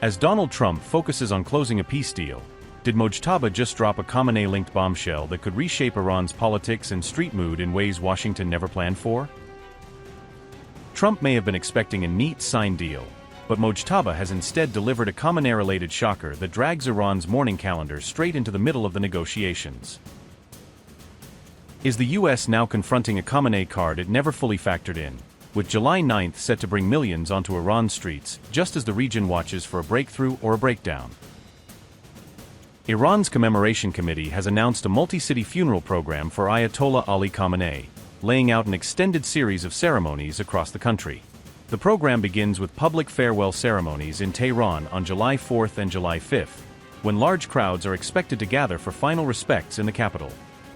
As Donald Trump focuses on closing a peace deal, did Mojtaba just drop a Khamenei-linked bombshell that could reshape Iran's politics and street mood in ways Washington never planned for? Trump may have been expecting a neat signed deal, but Mojtaba has instead delivered a Khamenei-related shocker that drags Iran's mourning calendar straight into the middle of the negotiations. Is the U.S. now confronting a Khamenei card it never fully factored in, with July 9th set to bring millions onto Iran's streets just as the region watches for a breakthrough or a breakdown? Iran's Commemoration Committee has announced a multi-city funeral program for Ayatollah Ali Khamenei, laying out an extended series of ceremonies across the country. The program begins with public farewell ceremonies in Tehran on July 4th and July 5th, when large crowds are expected to gather for final respects in the capital.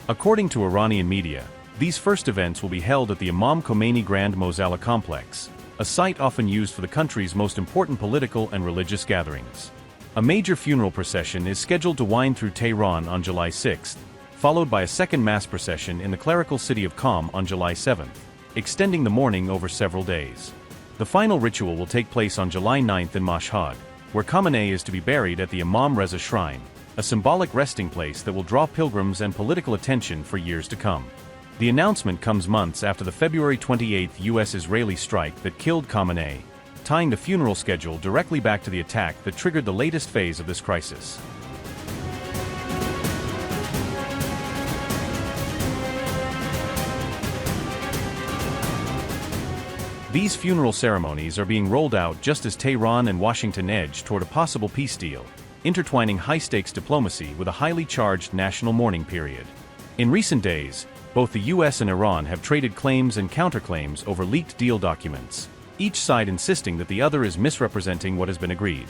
According to Iranian media, these first events will be held at the Imam Khomeini Grand Mosalla complex, a site often used for the country's most important political and religious gatherings. A major funeral procession is scheduled to wind through Tehran on July 6th, followed by a second mass procession in the clerical city of Qom on July 7th, extending the mourning over several days. The final ritual will take place on July 9th in Mashhad, where Khamenei is to be buried at the Imam Reza Shrine, a symbolic resting place that will draw pilgrims and political attention for years to come. The announcement comes months after the February 28 U.S.-Israeli strike that killed Khamenei, tying the funeral schedule directly back to the attack that triggered the latest phase of this crisis. These funeral ceremonies are being rolled out just as Tehran and Washington edge toward a possible peace deal, intertwining high-stakes diplomacy with a highly charged national mourning period. In recent days, both the U.S. and Iran have traded claims and counterclaims over leaked deal documents, each side insisting that the other is misrepresenting what has been agreed.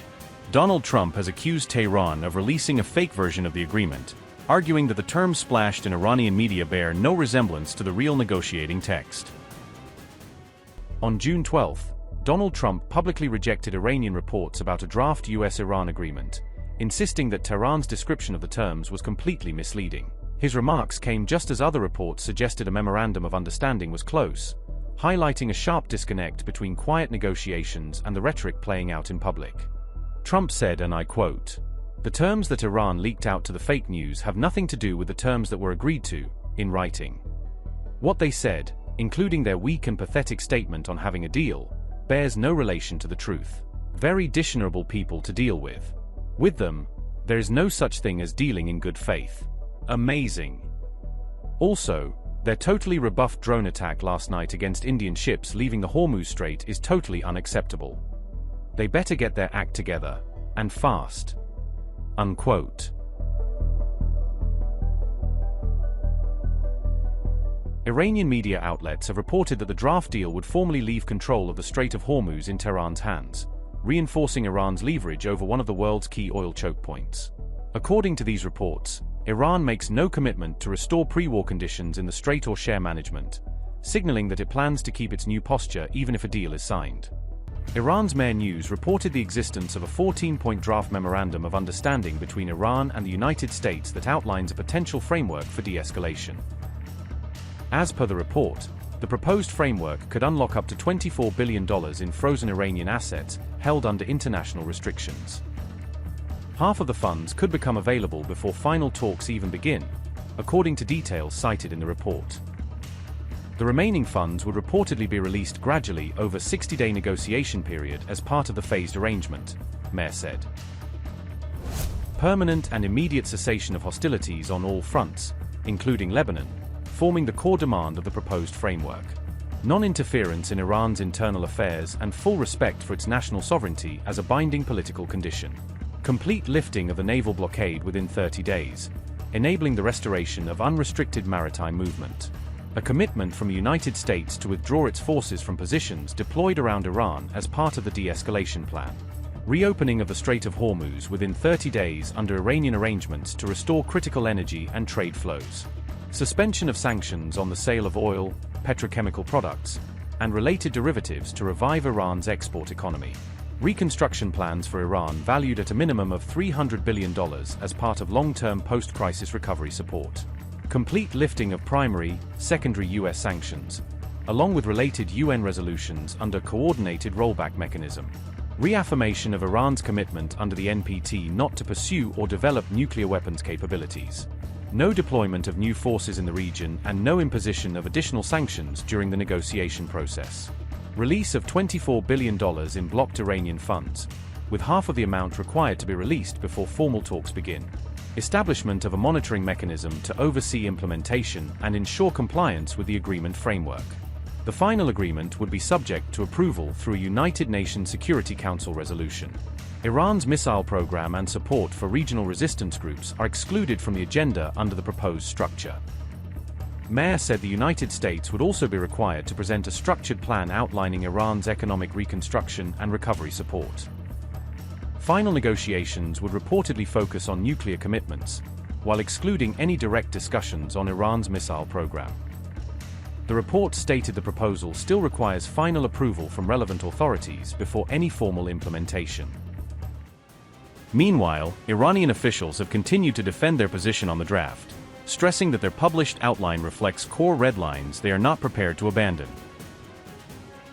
Donald Trump has accused Tehran of releasing a fake version of the agreement, arguing that the terms splashed in Iranian media bear no resemblance to the real negotiating text. On June 12, Donald Trump publicly rejected Iranian reports about a draft U.S.-Iran agreement, insisting that Tehran's description of the terms was completely misleading. His remarks came just as other reports suggested a memorandum of understanding was close, highlighting a sharp disconnect between quiet negotiations and the rhetoric playing out in public. Trump said, and I quote, "The terms that Iran leaked out to the fake news have nothing to do with the terms that were agreed to, in writing. What they said, including their weak and pathetic statement on having a deal, bears no relation to the truth. Very dishonorable people to deal with. With them, there is no such thing as dealing in good faith. Amazing. Also, their totally rebuffed drone attack last night against Indian ships leaving the Hormuz Strait is totally unacceptable. They better get their act together, and fast." Unquote. Iranian media outlets have reported that the draft deal would formally leave control of the Strait of Hormuz in Tehran's hands, reinforcing Iran's leverage over one of the world's key oil choke points. According to these reports, Iran makes no commitment to restore pre-war conditions in the strait or share management, signaling that it plans to keep its new posture even if a deal is signed. Iran's Mehr News reported the existence of a 14-point draft memorandum of understanding between Iran and the United States that outlines a potential framework for de-escalation. As per the report, the proposed framework could unlock up to $24 billion in frozen Iranian assets held under international restrictions. Half of the funds could become available before final talks even begin, according to details cited in the report. The remaining funds would reportedly be released gradually over a 60-day negotiation period as part of the phased arrangement, Mehr said. Permanent and immediate cessation of hostilities on all fronts, including Lebanon, forming the core demand of the proposed framework. Non-interference in Iran's internal affairs and full respect for its national sovereignty as a binding political condition. Complete lifting of the naval blockade within 30 days, enabling the restoration of unrestricted maritime movement. A commitment from the United States to withdraw its forces from positions deployed around Iran as part of the de-escalation plan. Reopening of the Strait of Hormuz within 30 days under Iranian arrangements to restore critical energy and trade flows. Suspension of sanctions on the sale of oil, petrochemical products, and related derivatives to revive Iran's export economy. Reconstruction plans for Iran valued at a minimum of $300 billion as part of long-term post-crisis recovery support. Complete lifting of primary, secondary U.S. sanctions, along with related UN resolutions under coordinated rollback mechanism. Reaffirmation of Iran's commitment under the NPT not to pursue or develop nuclear weapons capabilities. No deployment of new forces in the region and no imposition of additional sanctions during the negotiation process. Release of $24 billion in blocked Iranian funds, with half of the amount required to be released before formal talks begin. Establishment of a monitoring mechanism to oversee implementation and ensure compliance with the agreement framework. The final agreement would be subject to approval through a United Nations Security Council resolution. Iran's missile program and support for regional resistance groups are excluded from the agenda under the proposed structure. Mayer said the United States would also be required to present a structured plan outlining Iran's economic reconstruction and recovery support. Final negotiations would reportedly focus on nuclear commitments, while excluding any direct discussions on Iran's missile program. The report stated the proposal still requires final approval from relevant authorities before any formal implementation. Meanwhile, Iranian officials have continued to defend their position on the draft, stressing that their published outline reflects core red lines they are not prepared to abandon.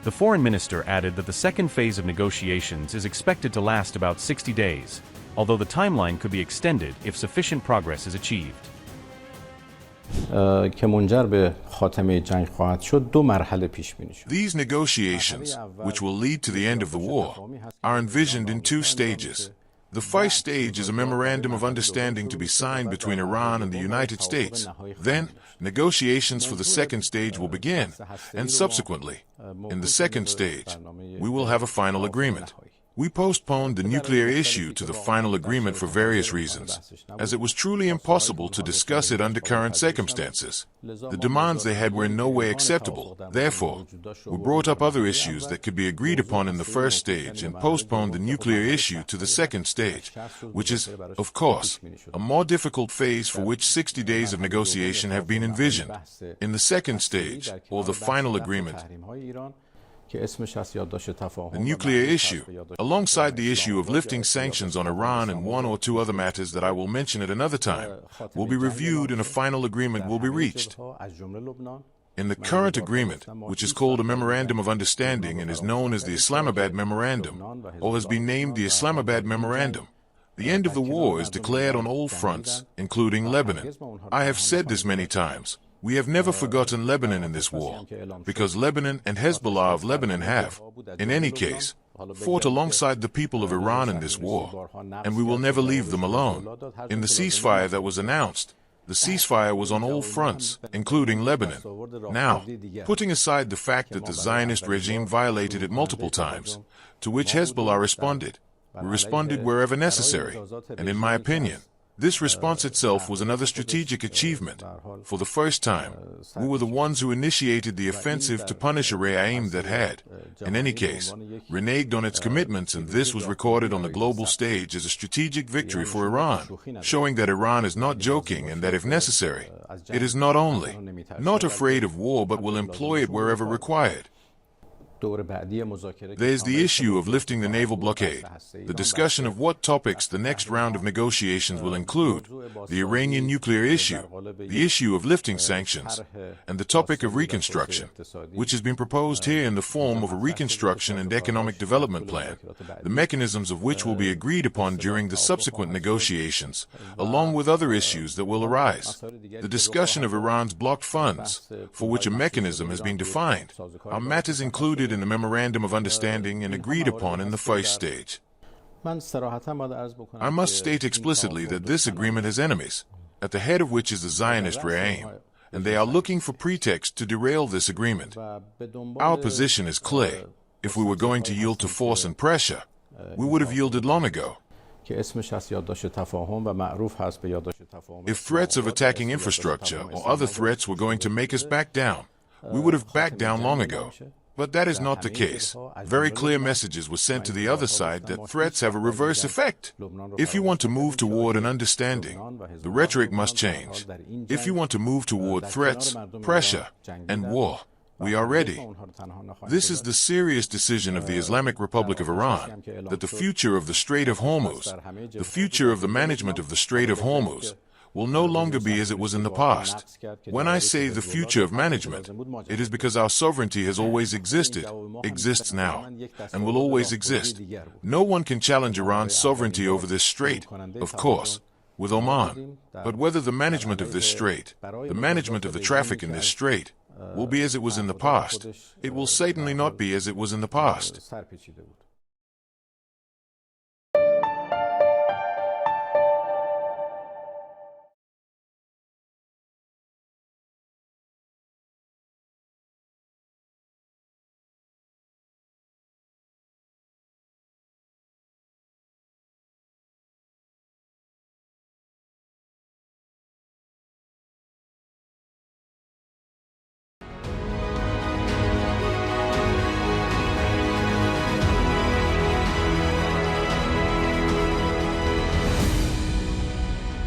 The foreign minister added that the second phase of negotiations is expected to last about 60 days, although the timeline could be extended if sufficient progress is achieved. These negotiations, which will lead to the end of the war, are envisioned in two stages. The first stage is a memorandum of understanding to be signed between Iran and the United States. Then, negotiations for the second stage will begin, and subsequently, in the second stage, we will have a final agreement. We postponed the nuclear issue to the final agreement for various reasons, as it was truly impossible to discuss it under current circumstances. The demands they had were in no way acceptable. Therefore, we brought up other issues that could be agreed upon in the first stage and postponed the nuclear issue to the second stage, which is, of course, a more difficult phase for which 60 days of negotiation have been envisioned. In the second stage, or the final agreement, the nuclear issue, alongside the issue of lifting sanctions on Iran and one or two other matters that I will mention at another time, will be reviewed and a final agreement will be reached. In the current agreement, which is called a Memorandum of Understanding and is known as the Islamabad Memorandum, or has been named the Islamabad Memorandum, the end of the war is declared on all fronts, including Lebanon. I have said this many times. We have never forgotten Lebanon in this war, because Lebanon and Hezbollah of Lebanon have, in any case, fought alongside the people of Iran in this war, and we will never leave them alone. In the ceasefire that was announced, the ceasefire was on all fronts, including Lebanon. Now, putting aside the fact that the Zionist regime violated it multiple times, to which Hezbollah responded, we responded wherever necessary, and in my opinion, this response itself was another strategic achievement. For the first time, we were the ones who initiated the offensive to punish a regime that had, in any case, reneged on its commitments, and this was recorded on the global stage as a strategic victory for Iran, showing that Iran is not joking and that if necessary, it is not only not afraid of war but will employ it wherever required. There is the issue of lifting the naval blockade, the discussion of what topics the next round of negotiations will include, the Iranian nuclear issue, the issue of lifting sanctions, and the topic of reconstruction, which has been proposed here in the form of a reconstruction and economic development plan, the mechanisms of which will be agreed upon during the subsequent negotiations, along with other issues that will arise. The discussion of Iran's blocked funds, for which a mechanism has been defined, are matters included in the Memorandum of Understanding and agreed upon in the first stage. I must state explicitly that this agreement has enemies, at the head of which is the Zionist regime, and they are looking for pretext to derail this agreement. Our position is clear. If we were going to yield to force and pressure, we would have yielded long ago. If threats of attacking infrastructure or other threats were going to make us back down, we would have backed down long ago. But that is not the case. Very clear messages were sent to the other side that threats have a reverse effect. If you want to move toward an understanding, the rhetoric must change. If you want to move toward threats, pressure, and war, we are ready. This is the serious decision of the Islamic Republic of Iran, that the future of the Strait of Hormuz, the future of the management of the Strait of Hormuz, will no longer be as it was in the past. When I say the future of management, it is because our sovereignty has always existed, exists now, and will always exist. No one can challenge Iran's sovereignty over this strait, of course, with Oman. But whether the management of this strait, the management of the traffic in this strait, will be as it was in the past, it will certainly not be as it was in the past.